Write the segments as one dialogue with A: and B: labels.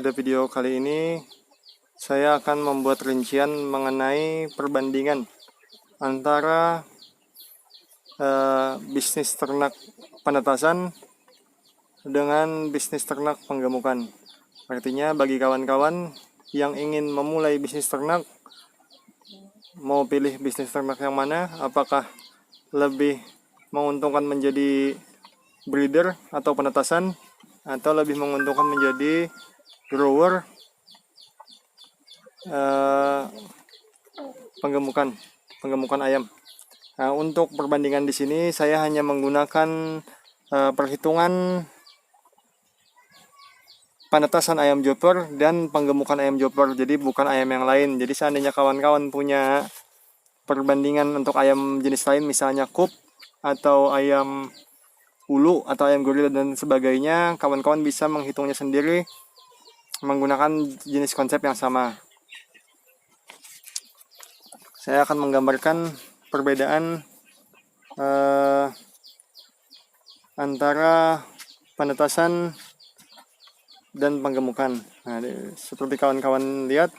A: Pada video kali ini saya akan membuat rincian mengenai perbandingan antara bisnis ternak penetasan dengan bisnis ternak penggemukan. Artinya bagi kawan-kawan yang ingin memulai bisnis ternak, mau pilih bisnis ternak yang mana, apakah lebih menguntungkan menjadi breeder atau penetasan, atau lebih menguntungkan menjadi grower penggemukan ayam. Nah, untuk perbandingan di sini saya hanya menggunakan perhitungan penetasan ayam joper dan penggemukan ayam joper, jadi bukan ayam yang lain. Jadi seandainya kawan-kawan punya perbandingan untuk ayam jenis lain, misalnya kup atau ayam ulu atau ayam gorila dan sebagainya, kawan-kawan bisa menghitungnya sendiri menggunakan jenis konsep yang sama. Saya akan menggambarkan perbedaan antara penetasan dan penggemukan. Nah, seperti kawan-kawan lihat,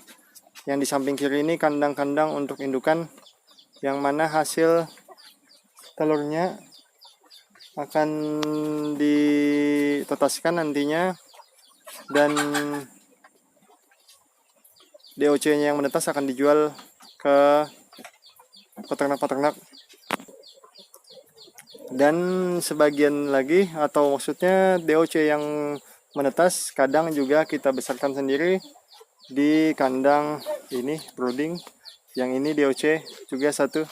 A: yang di samping kiri ini kandang-kandang untuk indukan, yang mana hasil telurnya akan ditetaskan nantinya, dan DOC-nya yang menetas akan dijual ke peternak-peternak. Dan sebagian lagi, atau maksudnya DOC yang menetas kadang juga kita besarkan sendiri di kandang ini brooding. Yang ini DOC juga satu.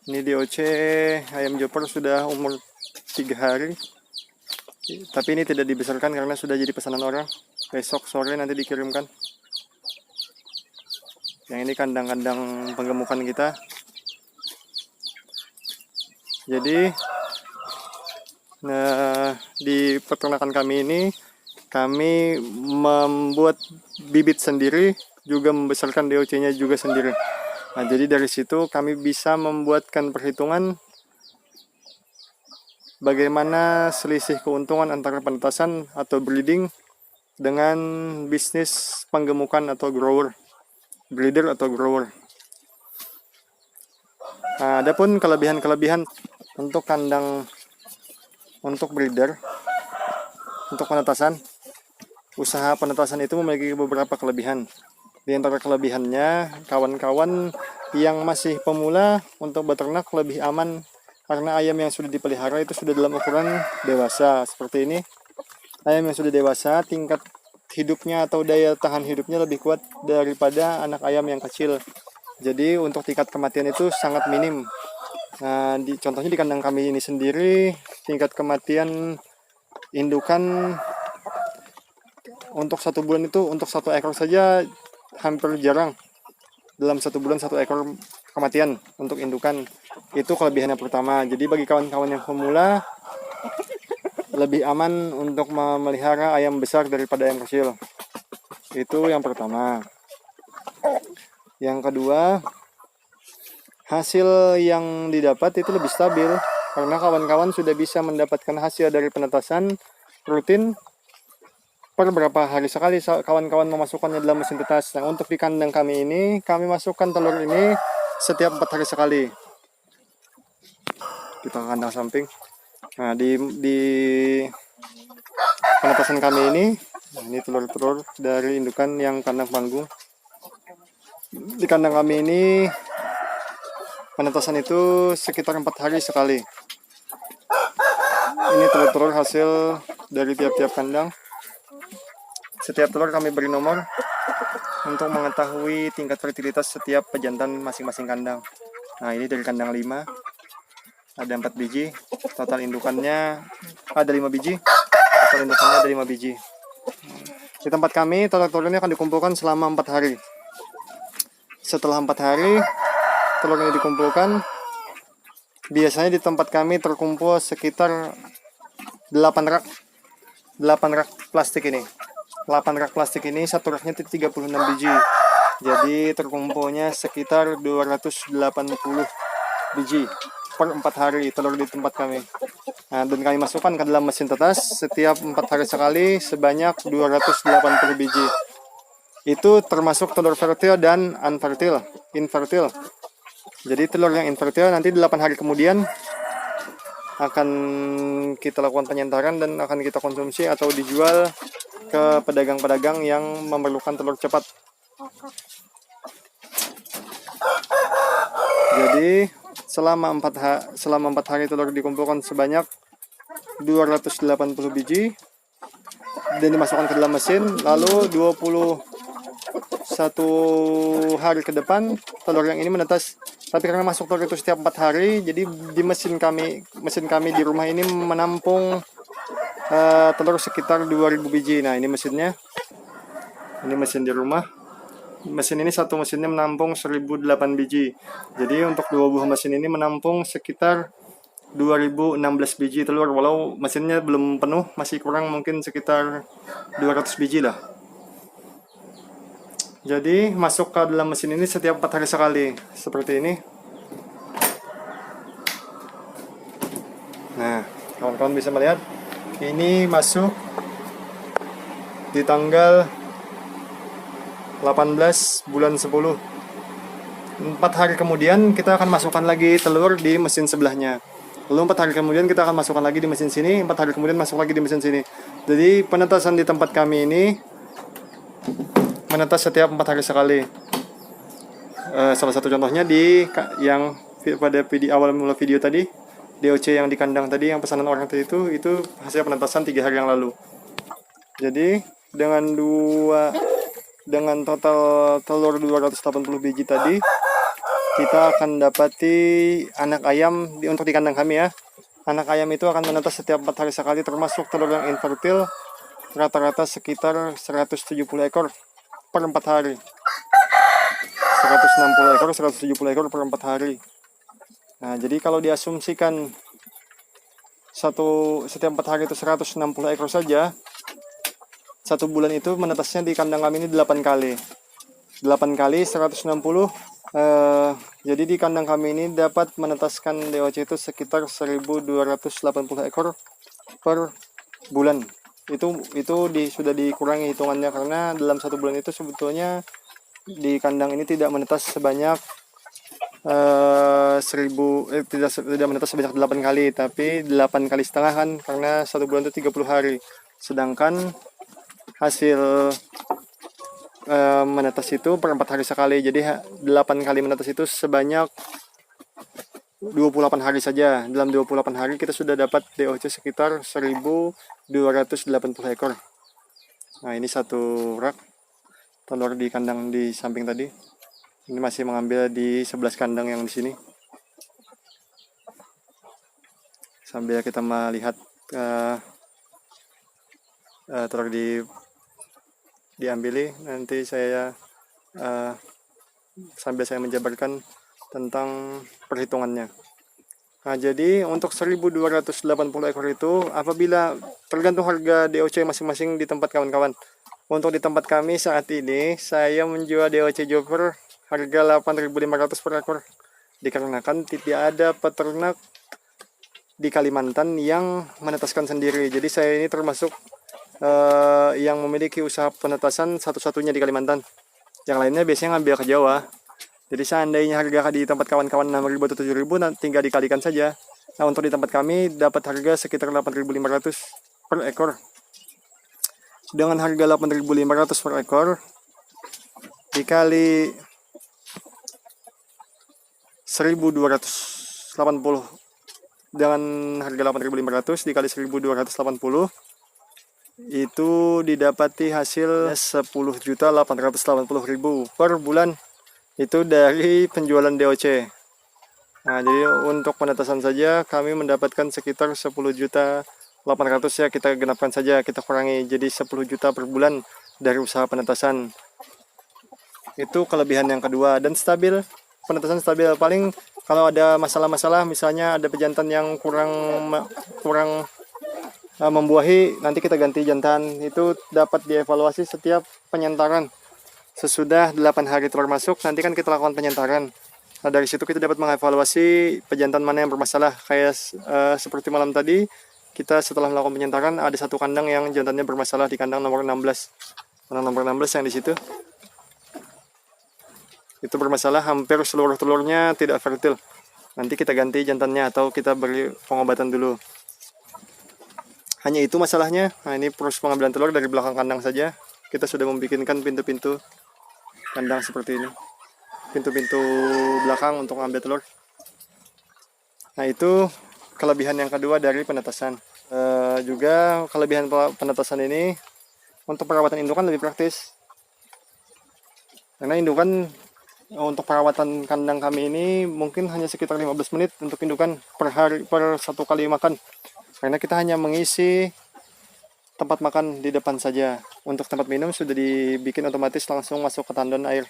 A: Ini DOC ayam joper sudah umur 3 hari. Tapi ini tidak dibesarkan karena sudah jadi pesanan orang. Besok sore nanti dikirimkan. Yang ini kandang-kandang penggemukan kita. Jadi di peternakan kami ini kami membuat bibit sendiri, juga membesarkan DOC-nya juga sendiri. Nah, jadi dari situ kami bisa membuatkan perhitungan bagaimana selisih keuntungan antara penetasan atau breeding dengan bisnis penggemukan atau grower, breeder atau grower. Nah, adapun kelebihan-kelebihan untuk kandang untuk breeder, untuk penetasan, usaha penetasan itu memiliki beberapa kelebihan. Di antara kelebihannya, kawan-kawan yang masih pemula untuk beternak lebih aman karena ayam yang sudah dipelihara itu sudah dalam ukuran dewasa. Seperti ini, ayam yang sudah dewasa tingkat hidupnya atau daya tahan hidupnya lebih kuat daripada anak ayam yang kecil. Jadi untuk tingkat kematian itu sangat minim. Nah, contohnya di kandang kami ini sendiri, tingkat kematian indukan untuk 1 bulan itu, untuk 1 ekor saja hampir jarang. Dalam 1 bulan 1 ekor kematian untuk indukan. Itu kelebihan yang pertama. Jadi bagi kawan-kawan yang pemula, lebih aman untuk memelihara ayam besar daripada ayam kecil. Itu yang pertama. Yang kedua, hasil yang didapat itu lebih stabil karena kawan-kawan sudah bisa mendapatkan hasil dari penetasan rutin per beberapa hari sekali kawan-kawan memasukkannya dalam mesin tetas. Nah, untuk di kandang kami ini, kami masukkan telur ini setiap 4 hari sekali. Kita ke kandang samping. Nah, di penetasan kami ini, nah ini telur-telur dari indukan yang kandang panggung. Di kandang kami ini penetasan itu sekitar 4 hari sekali. Ini telur-telur hasil dari tiap-tiap kandang. Setiap telur kami beri nomor untuk mengetahui tingkat fertilitas setiap pejantan masing-masing kandang. Nah, ini dari kandang 5 ada 4 biji, total indukannya ada 5 biji, total indukannya ada 5 biji. Di tempat kami telur-telur ini akan dikumpulkan selama 4 hari. Setelah 4 hari telur ini dikumpulkan, biasanya di tempat kami terkumpul sekitar 8 rak plastik ini. 8 rak plastik ini, satu raknya 36 biji. Jadi terkumpulnya sekitar 280 biji per 4 hari telur di tempat kami. Nah, dan kami masukkan ke dalam mesin tetas setiap 4 hari sekali sebanyak 280 biji. Itu termasuk telur fertil dan infertil. Jadi telur yang infertil nanti 8 hari kemudian akan kita lakukan penyentaran dan akan kita konsumsi atau dijual ke pedagang-pedagang yang memerlukan telur cepat. Jadi selama 4 hari telur dikumpulkan sebanyak 280 biji dan dimasukkan ke dalam mesin, lalu 21 hari ke depan telur yang ini menetas. Tapi karena masuk telur itu setiap 4 hari, jadi di mesin kami di rumah ini menampung telur sekitar 2000 biji. Nah, ini mesinnya. Ini mesin di rumah. Mesin ini satu mesinnya menampung 1008 biji. Jadi untuk 2 buah mesin ini menampung sekitar 2016 biji telur. Walau mesinnya belum penuh, masih kurang mungkin sekitar 200 biji lah. Jadi masuk ke dalam mesin ini setiap 4 hari sekali, seperti ini. Nah, kawan-kawan bisa melihat, ini masuk di tanggal 18 bulan 10. 4 hari kemudian kita akan masukkan lagi telur di mesin sebelahnya. Lalu 4 hari kemudian kita akan masukkan lagi di mesin sini, 4 hari kemudian masuk lagi di mesin sini. Jadi penetasan di tempat kami ini menetas setiap 4 hari sekali. Salah satu contohnya yang pada awal mula video tadi, DOC yang di kandang tadi, yang pesanan orang tadi itu hasil penetasan 3 hari yang lalu. Jadi dengan total telur 280 biji tadi, kita akan dapati anak ayam untuk di kandang kami ya. Anak ayam itu akan menetas setiap 4 hari sekali, termasuk telur yang infertil, rata-rata sekitar 170 ekor per 4 hari. 160 ekor, 170 ekor per 4 hari. Nah, jadi kalau diasumsikan setiap 4 hari itu 160 ekor saja, 1 bulan itu menetasnya di kandang kami ini 8 kali. 8 kali 160. Jadi di kandang kami ini dapat menetaskan DOC itu sekitar 1280 ekor per bulan. Itu sudah dikurangi hitungannya, karena dalam 1 bulan itu sebetulnya di kandang ini tidak menetas sebanyak tidak menetas sebanyak 8 kali, tapi 8 kali setengah kan, karena 1 bulan itu 30 hari. Sedangkan hasil menetas itu per 4 hari sekali. Jadi 8 kali menetas itu sebanyak 28 hari saja. Dalam 28 hari kita sudah dapat DOC sekitar 1280 ekor. Nah, ini satu rak telur di kandang di samping tadi. Ini masih mengambil di 11 kandang yang di sini. Sambil kita melihat telur diambili, nanti saya sambil saya menjabarkan tentang perhitungannya. Nah, jadi untuk 1280 ekor itu, apabila tergantung harga DOC masing-masing di tempat kawan-kawan. Untuk di tempat kami saat ini, saya menjual DOC Joper harga 8.500 per ekor. Dikarenakan tidak ada peternak di Kalimantan yang menetaskan sendiri. Jadi saya ini termasuk yang memiliki usaha penetasan satu-satunya di Kalimantan. Yang lainnya biasanya ngambil ke Jawa. Jadi seandainya harga di tempat kawan-kawan 6.000 atau 7.000, tinggal dikalikan saja. Nah, untuk di tempat kami dapat harga sekitar 8.500 per ekor. Dengan harga 8.500 per ekor dikali 1.280, dengan harga 8.500 dikali 1.280, itu didapati hasil 10.880.000 per bulan. Itu dari penjualan DOC. Nah, jadi untuk penetasan saja kami mendapatkan sekitar 10.800.000 ya, kita genapkan saja, kita kurangi jadi 10 juta per bulan dari usaha penetasan. Itu kelebihan yang kedua. Dan stabil, penetasan stabil. Paling kalau ada masalah-masalah, misalnya ada pejantan yang kurang membuahi, nanti kita ganti jantan. Itu dapat dievaluasi setiap penyentaran. Sesudah 8 hari telur masuk, nanti kan kita lakukan penyentaran. Nah, dari situ kita dapat mengevaluasi pejantan mana yang bermasalah. Kayak seperti malam tadi, kita setelah melakukan penyantaran ada satu kandang yang jantannya bermasalah di kandang nomor 16. Kandang nomor 16 yang di situ. Itu bermasalah, hampir seluruh telurnya tidak fertil. Nanti kita ganti jantannya atau kita beri pengobatan dulu. Hanya itu masalahnya. Nah, ini proses pengambilan telur dari belakang kandang saja. Kita sudah membikinkan pintu-pintu kandang seperti ini. Pintu-pintu belakang untuk mengambil telur. Nah, itu kelebihan yang kedua dari penetasan. Juga kelebihan penetasan ini untuk perawatan indukan lebih praktis. Karena indukan untuk perawatan kandang kami ini mungkin hanya sekitar 15 menit untuk indukan per hari, per satu kali makan. Karena kita hanya mengisi tempat makan di depan saja. Untuk tempat minum sudah dibikin otomatis langsung masuk ke tandon air.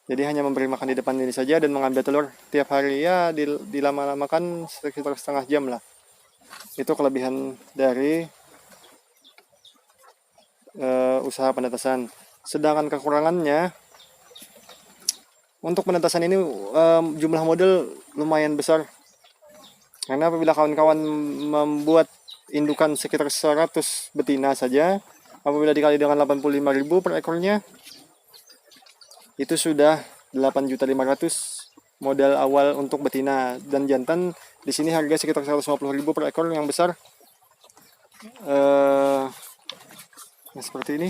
A: Jadi hanya memberi makan di depan ini saja dan mengambil telur tiap hari ya di lama-lamakan sekitar setengah jam lah. Itu kelebihan dari usaha penetasan. Sedangkan kekurangannya untuk penetasan ini jumlah modal lumayan besar. Karena apabila kawan-kawan membuat indukan sekitar 100 betina saja, apabila dikali dengan 85.000 per ekornya, itu sudah 8.500.000 modal awal untuk betina. Dan jantan di sini harga sekitar 150.000 per ekor yang besar. Nah, seperti ini.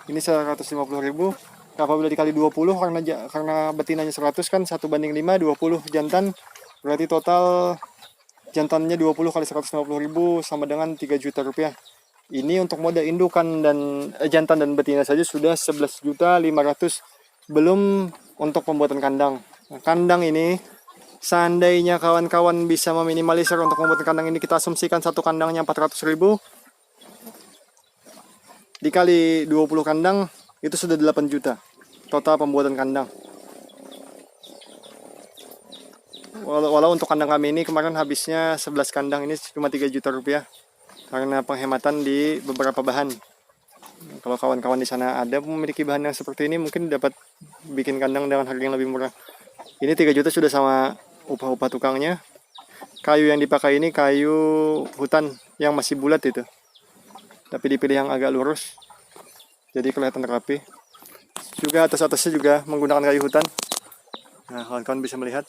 A: Ini 150.000. Apabila dikali 20 karena betinanya 100 kan 1:5, 20 jantan, berarti total jantannya 20 kali 150.000 sama dengan 3 juta rupiah. Ini untuk modal indukan dan jantan dan betina saja sudah 11.500.000, belum untuk pembuatan kandang. Nah, kandang ini seandainya kawan-kawan bisa meminimalisir untuk membuat kandang ini, kita asumsikan satu kandangnya 400.000 dikali 20 kandang itu sudah 8 juta total pembuatan kandang. Walau untuk kandang kami ini kemarin habisnya 11 kandang, ini cuma 3 juta rupiah karena penghematan di beberapa bahan. Kalau kawan-kawan di sana ada memiliki bahan yang seperti ini, mungkin dapat bikin kandang dengan harga yang lebih murah. Ini 3 juta sudah sama upah-upah tukangnya. Kayu yang dipakai ini kayu hutan yang masih bulat itu, tapi dipilih yang agak lurus jadi kelihatan rapi. Juga atas-atasnya juga menggunakan kayu hutan. Nah, kawan-kawan bisa melihat.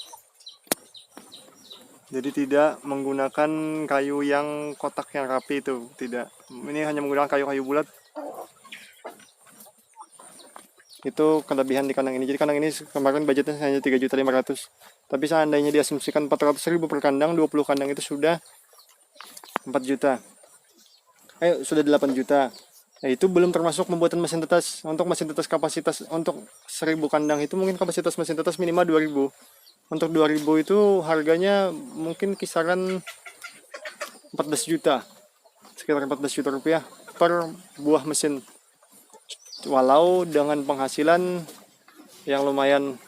A: Jadi tidak menggunakan kayu yang kotak yang rapi itu, tidak. Ini hanya menggunakan kayu-kayu bulat. Itu kelebihan di kandang ini. Jadi kandang ini kemarin budgetnya hanya 3.500.000. Tapi seandainya diasumsikan 400.000 per kandang, 20 kandang itu sudah 4 juta. Sudah 8 juta. Nah, itu belum termasuk pembuatan mesin tetes. Untuk mesin tetes kapasitas untuk 1.000 kandang itu mungkin kapasitas mesin tetes minimal 2.000. Untuk 2.000 itu harganya mungkin kisaran 14 juta. Sekitar 14 juta rupiah per buah mesin. Walau dengan penghasilan yang lumayan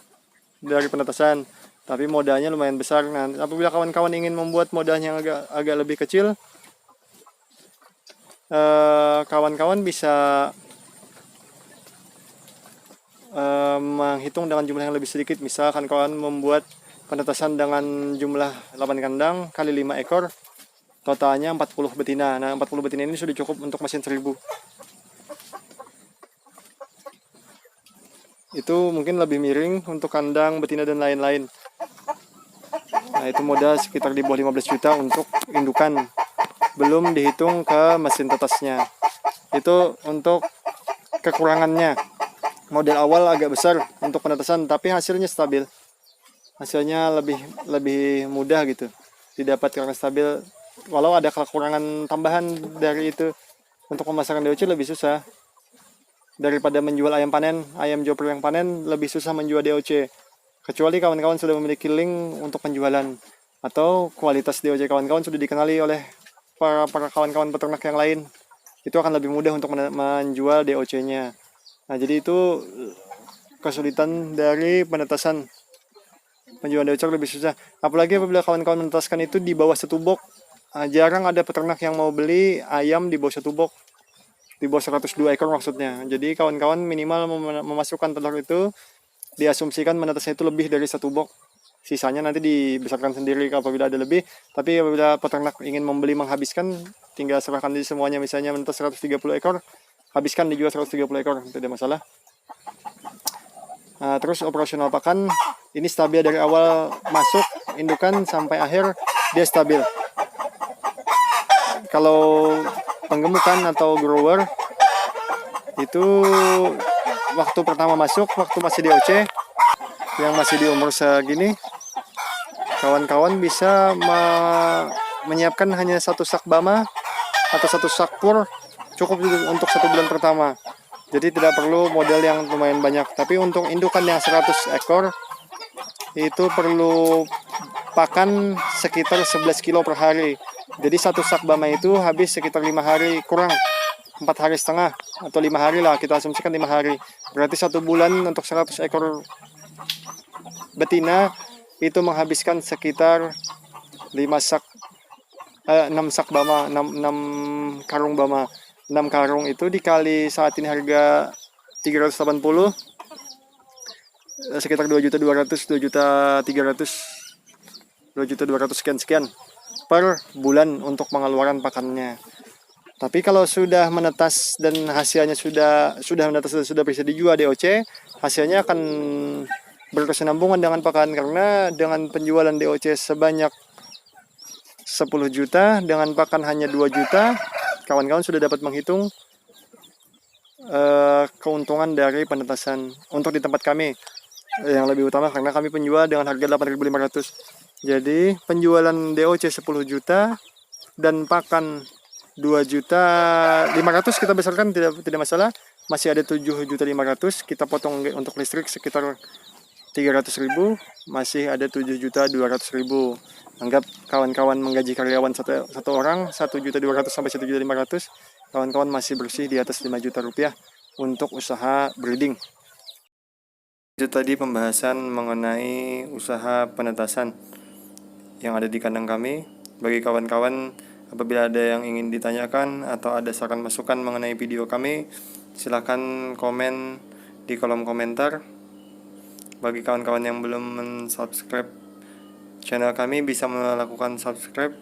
A: dari penetasan, tapi modalnya lumayan besar. Nah, apabila kawan-kawan ingin membuat modalnya yang agak lebih kecil, kawan-kawan bisa menghitung dengan jumlah yang lebih sedikit. Misalkan kawan membuat penetasan dengan jumlah 8 kandang kali 5 ekor, totalnya 40 betina. Nah, 40 betina ini sudah cukup untuk mesin 1.000. Itu mungkin lebih miring untuk kandang, betina dan lain-lain. Nah, itu modal sekitar di bawah 15 juta untuk indukan. Belum dihitung ke mesin tetasnya. Itu untuk kekurangannya. Modal awal agak besar untuk penetasan, tapi hasilnya stabil. Hasilnya lebih mudah gitu didapat karena stabil. Walau ada kekurangan tambahan dari itu, untuk pemasaran DOC lebih susah daripada menjual ayam panen. Ayam joper yang panen lebih susah menjual DOC, kecuali kawan-kawan sudah memiliki link untuk penjualan atau kualitas DOC kawan-kawan sudah dikenali oleh para kawan-kawan peternak yang lain. Itu akan lebih mudah untuk menjual DOC-nya. Nah, jadi itu kesulitan dari penetasan. Penjualan DOC lebih susah. Apalagi apabila kawan-kawan menetaskan itu di bawah satu box. Jarang ada peternak yang mau beli ayam di bawah satu box. Di bawah 102 ekor maksudnya. Jadi kawan-kawan minimal memasukkan telur itu diasumsikan menetasnya itu lebih dari 1 box. Sisanya nanti dibesarkan sendiri apabila ada lebih. Tapi apabila peternak ingin membeli menghabiskan, tinggal serahkan di semuanya. Misalnya menetas 130 ekor, habiskan dijual 130 ekor, tidak masalah. Nah, terus operasional pakan, ini stabil dari awal masuk indukan sampai akhir, dia stabil. Kalau penggemukan atau grower, itu waktu pertama masuk, waktu masih di OC, yang masih di umur segini, kawan-kawan bisa menyiapkan hanya 1 sak bama atau 1 sak pur, cukup untuk 1 bulan pertama. Jadi tidak perlu modal yang lumayan banyak. Tapi untuk indukan yang 100 ekor, itu perlu pakan sekitar 11 kilo per hari. Jadi 1 sak bama itu habis sekitar 5 hari kurang. 4 hari setengah atau 5 hari lah, kita asumsikan 5 hari. Berarti 1 bulan untuk 100 ekor betina itu menghabiskan sekitar 6 sak bama, 6 karung bama. 6 karung itu dikali saat ini harga 380, sekitar 2.200.000, 2.300.000, 2.200.000 sekian per bulan untuk pengeluaran pakannya. Tapi kalau sudah menetas dan hasilnya sudah menetas dan sudah bisa dijual DOC, hasilnya akan berkesinambungan dengan pakan, karena dengan penjualan DOC sebanyak 10 juta dengan pakan hanya 2 juta, kawan-kawan sudah dapat menghitung keuntungan dari penetasan. Untuk di tempat kami yang lebih utama karena kami penjual dengan harga 8.500. Jadi penjualan DOC 10 juta dan pakan 2.500.000 kita besarkan, tidak masalah. Masih ada 7.500.000, kita potong untuk listrik sekitar 300.000, masih ada 7.200.000. Anggap kawan-kawan menggaji karyawan satu orang 1.200.000 sampai 1.500.000, kawan-kawan masih bersih di atas 5 juta rupiah untuk usaha breeding. Itu tadi pembahasan mengenai usaha penetasan yang ada di kandang kami. Bagi kawan-kawan, apabila ada yang ingin ditanyakan atau ada saran masukan mengenai video kami, silahkan komen di kolom komentar. Bagi kawan-kawan yang belum subscribe channel kami, bisa melakukan subscribe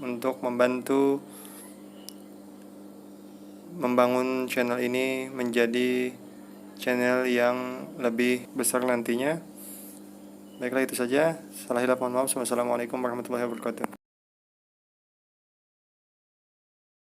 A: untuk membantu membangun channel ini menjadi channel yang lebih besar nantinya. Baiklah, itu saja. Salah hilap mohon maaf. Wassalamualaikum warahmatullahi wabarakatuh.